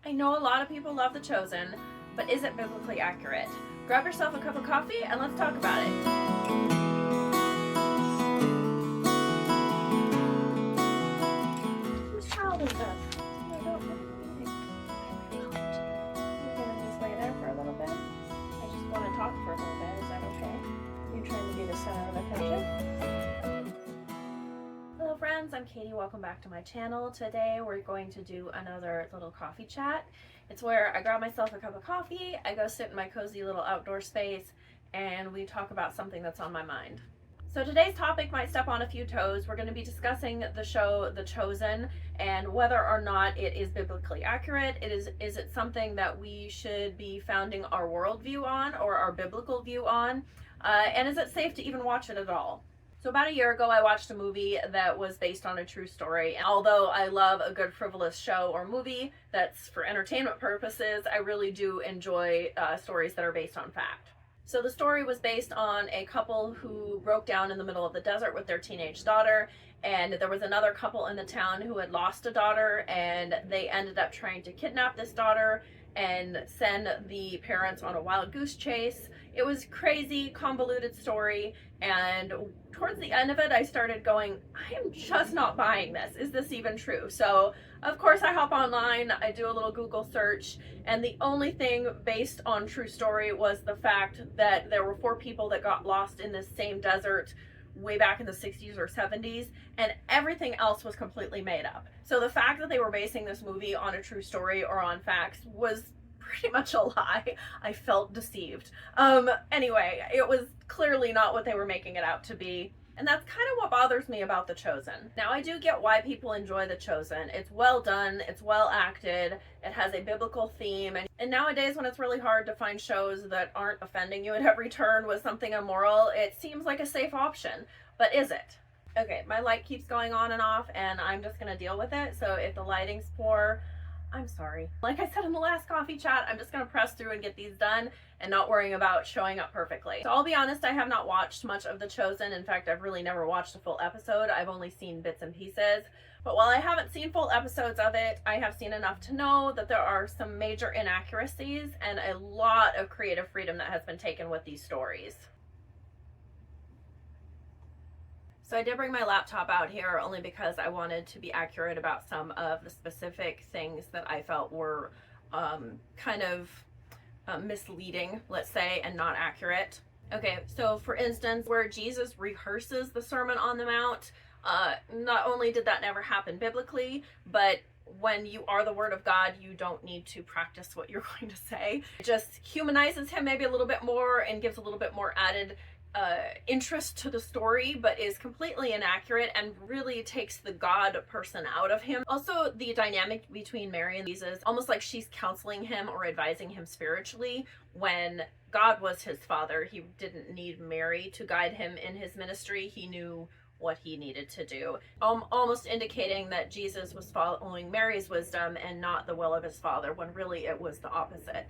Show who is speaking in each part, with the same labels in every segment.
Speaker 1: I know a lot of people love The Chosen, but is it biblically accurate? Grab yourself a cup of coffee and let's talk about it. Whose child is this? I don't know. You're gonna just lay there for a little bit? I just want to talk for a little bit. Is that okay? You're trying to be the center of attention? Hello friends, I'm Katie. Welcome back to my channel. Today we're going to do another little coffee chat. It's where I grab myself a cup of coffee, I go sit in my cozy little outdoor space, and we talk about something that's on my mind. So today's topic might step on a few toes. We're going to be discussing the show The Chosen and whether or not it is biblically accurate. Is it something that we should be founding our worldview on or our biblical view on? And is it safe to even watch it at all? So about a year ago, I watched a movie that was based on a true story. And although I love a good frivolous show or movie that's for entertainment purposes, I really do enjoy stories that are based on fact. So the story was based on a couple who broke down in the middle of the desert with their teenage daughter, and there was another couple in the town who had lost a daughter, and they ended up trying to kidnap this daughter and send the parents on a wild goose chase. It was crazy, convoluted story, and towards the end of it, I started going, I am just not buying this. Is this even true? So, of course, I hop online, I do a little Google search, and the only thing based on true story was the fact that there were 4 people that got lost in this same desert way back in the 60s or 70s, and everything else was completely made up. So the fact that they were basing this movie on a true story or on facts was pretty much a lie. I felt deceived. Anyway, it was clearly not what they were making it out to be. And that's kind of what bothers me about The Chosen. Now, I do get why people enjoy The Chosen. It's well done, it's well acted, it has a biblical theme, and nowadays when it's really hard to find shows that aren't offending you at every turn with something immoral, it seems like a safe option. But is it? Okay, my light keeps going on and off, and I'm just gonna deal with it, so if the lighting's poor, I'm sorry. Like I said in the last coffee chat, I'm just gonna press through and get these done and not worrying about showing up perfectly. So I'll be honest, I have not watched much of The Chosen. In fact, I've really never watched a full episode. I've only seen bits and pieces. But while I haven't seen full episodes of it, I have seen enough to know that there are some major inaccuracies and a lot of creative freedom that has been taken with these stories. So I did bring my laptop out here only because I wanted to be accurate about some of the specific things that I felt were kind of misleading, let's say, and not accurate. Okay, so for instance, where Jesus rehearses the Sermon on the Mount, not only did that never happen biblically, but when you are the Word of God, you don't need to practice what you're going to say. It just humanizes him maybe a little bit more and gives a little bit more added interest to the story, but is completely inaccurate and really takes the God person out of him. Also, the dynamic between Mary and Jesus, almost like she's counseling him or advising him spiritually, when God was his father. He didn't need Mary to guide him in his ministry. He knew what he needed to do, almost indicating that Jesus was following Mary's wisdom and not the will of his father, when really it was the opposite.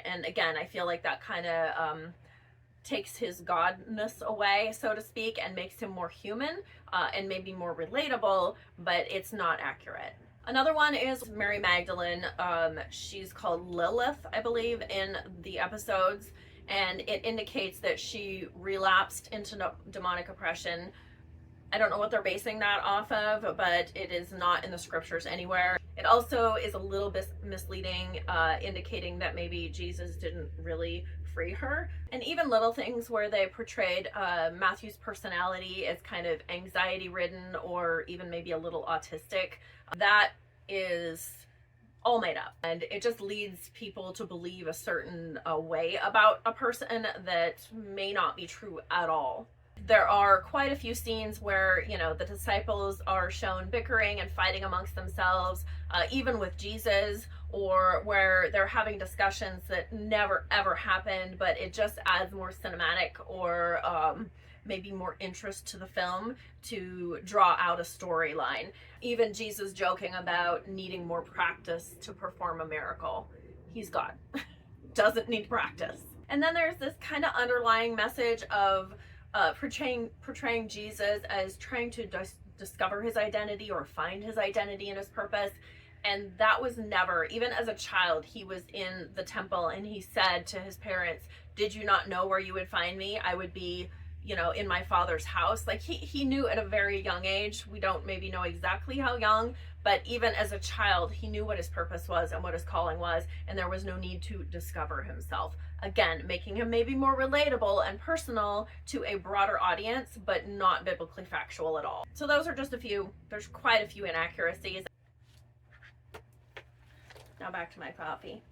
Speaker 1: And again, I feel like that kind of takes his godness away, so to speak, and makes him more human and maybe more relatable, but it's not accurate. Another one is Mary Magdalene. She's called Lilith, I believe, in the episodes, and it indicates that she relapsed into demonic oppression. I don't know what they're basing that off of, but it is not in the scriptures anywhere. It also is a little bit misleading, indicating that maybe Jesus didn't really free her. And even little things where they portrayed Matthew's personality as kind of anxiety ridden or even maybe a little autistic, that is all made up, and it just leads people to believe a certain way about a person that may not be true at all. There are quite a few scenes where, you know, the disciples are shown bickering and fighting amongst themselves, even with Jesus, or where they're having discussions that never ever happened, but it just adds more cinematic or maybe more interest to the film to draw out a storyline. Even Jesus joking about needing more practice to perform a miracle. He's God. Doesn't need practice. And then there's this kind of underlying message of portraying Jesus as trying to discover his identity or find his identity and his purpose, And that was never, even as a child, he was in the temple and he said to his parents, did you not know where you would find me? I would be, you know, in my Father's house. Like he knew at a very young age. We don't maybe know exactly how young, but even as a child, he knew what his purpose was and what his calling was, and there was no need to discover himself. Again, making him maybe more relatable and personal to a broader audience, but not biblically factual at all. So those are just a few. There's quite a few inaccuracies. Now back to my coffee.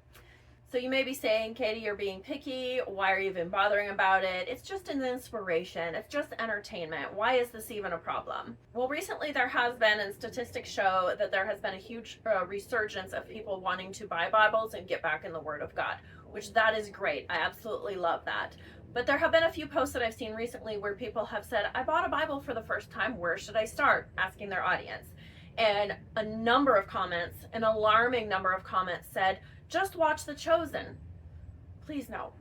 Speaker 1: So you may be saying, Katie, you're being picky. Why are you even bothering about it? It's just an inspiration. It's just entertainment. Why is this even a problem? Well, recently there has been, and statistics show that there has been a huge resurgence of people wanting to buy Bibles and get back in the Word of God, which that is great. I absolutely love that. But there have been a few posts that I've seen recently where people have said, I bought a Bible for the first time. Where should I start? Asking their audience. And a number of comments, an alarming number of comments said, just watch The Chosen. Please no.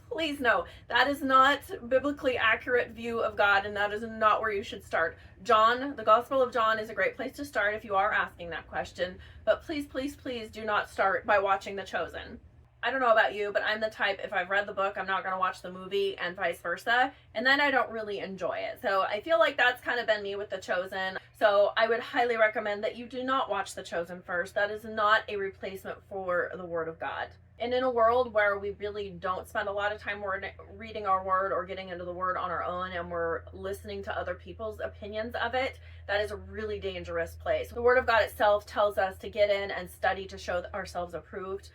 Speaker 1: Please no. That is not biblically accurate view of God, and that is not where you should start. John, the Gospel of John is a great place to start if you are asking that question, but please, please, please do not start by watching The Chosen. I don't know about you, but I'm the type, if I've read the book, I'm not going to watch the movie, and vice versa, and then I don't really enjoy it. So I feel like that's kind of been me with The Chosen. So I would highly recommend that you do not watch The Chosen first. That is not a replacement for the Word of God. And in a world where we really don't spend a lot of time reading our Word or getting into the Word on our own, and we're listening to other people's opinions of it, that is a really dangerous place. The Word of God itself tells us to get in and study to show ourselves approved,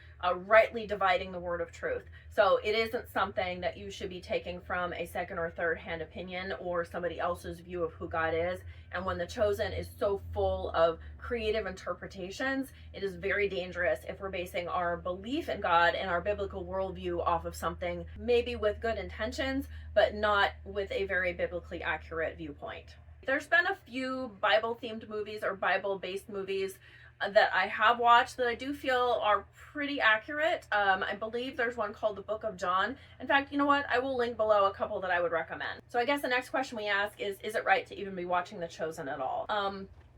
Speaker 1: rightly dividing the word of truth. So it isn't something that you should be taking from a second or third hand opinion or somebody else's view of who God is. And when The Chosen is so full of creative interpretations, it is very dangerous if we're basing our belief in God and our biblical worldview off of something maybe with good intentions, but not with a very biblically accurate viewpoint. There's been a few Bible-themed movies or Bible-based movies that I have watched that I do feel are pretty accurate. I believe there's one called The Book of John. In fact, you know what? I will link below a couple that I would recommend. So I guess the next question we ask is it right to even be watching The Chosen at all?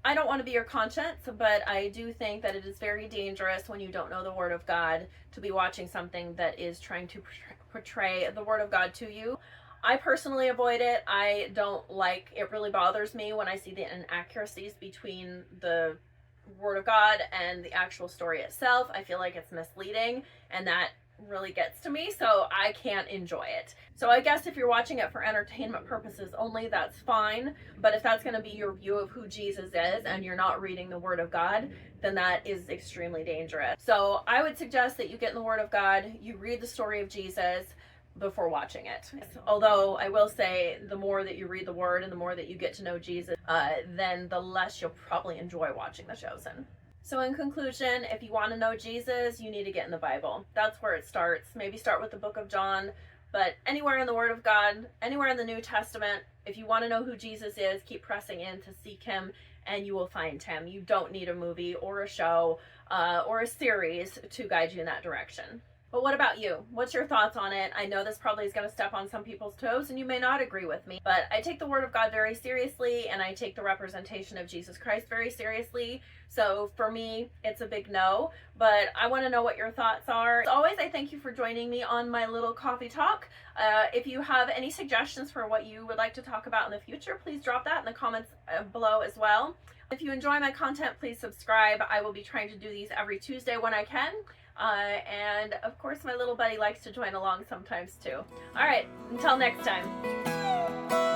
Speaker 1: I don't want to be your conscience, but I do think that it is very dangerous when you don't know the Word of God to be watching something that is trying to portray the Word of God to you. I personally avoid it. I don't like, it really bothers me when I see the inaccuracies between the Word of God and the actual story itself. I feel like it's misleading, and that really gets to me, so I can't enjoy it. So I guess if you're watching it for entertainment purposes only, that's fine, but if that's going to be your view of who Jesus is and you're not reading the Word of God, then that is extremely dangerous. So I would suggest that you get in the Word of God, you read the story of Jesus before watching it. Although I will say, the more that you read the Word and the more that you get to know Jesus, then the less you'll probably enjoy watching The Chosen. So in conclusion, if you want to know Jesus, you need to get in the Bible. That's where it starts. Maybe start with the Book of John, but anywhere in the Word of God, anywhere in the New Testament, if you want to know who Jesus is, keep pressing in to seek him, and you will find him. You don't need a movie or a show or a series to guide you in that direction. But what about you? What's your thoughts on it? I know this probably is going to step on some people's toes, and you may not agree with me, but I take the Word of God very seriously, and I take the representation of Jesus Christ very seriously. So for me, it's a big no, but I want to know what your thoughts are. As always, I thank you for joining me on my little coffee talk. If you have any suggestions for what you would like to talk about in the future, please drop that in the comments below as well. If you enjoy my content, please subscribe. I will be trying to do these every Tuesday when I can. And of course my little buddy likes to join along sometimes too. All right, until next time.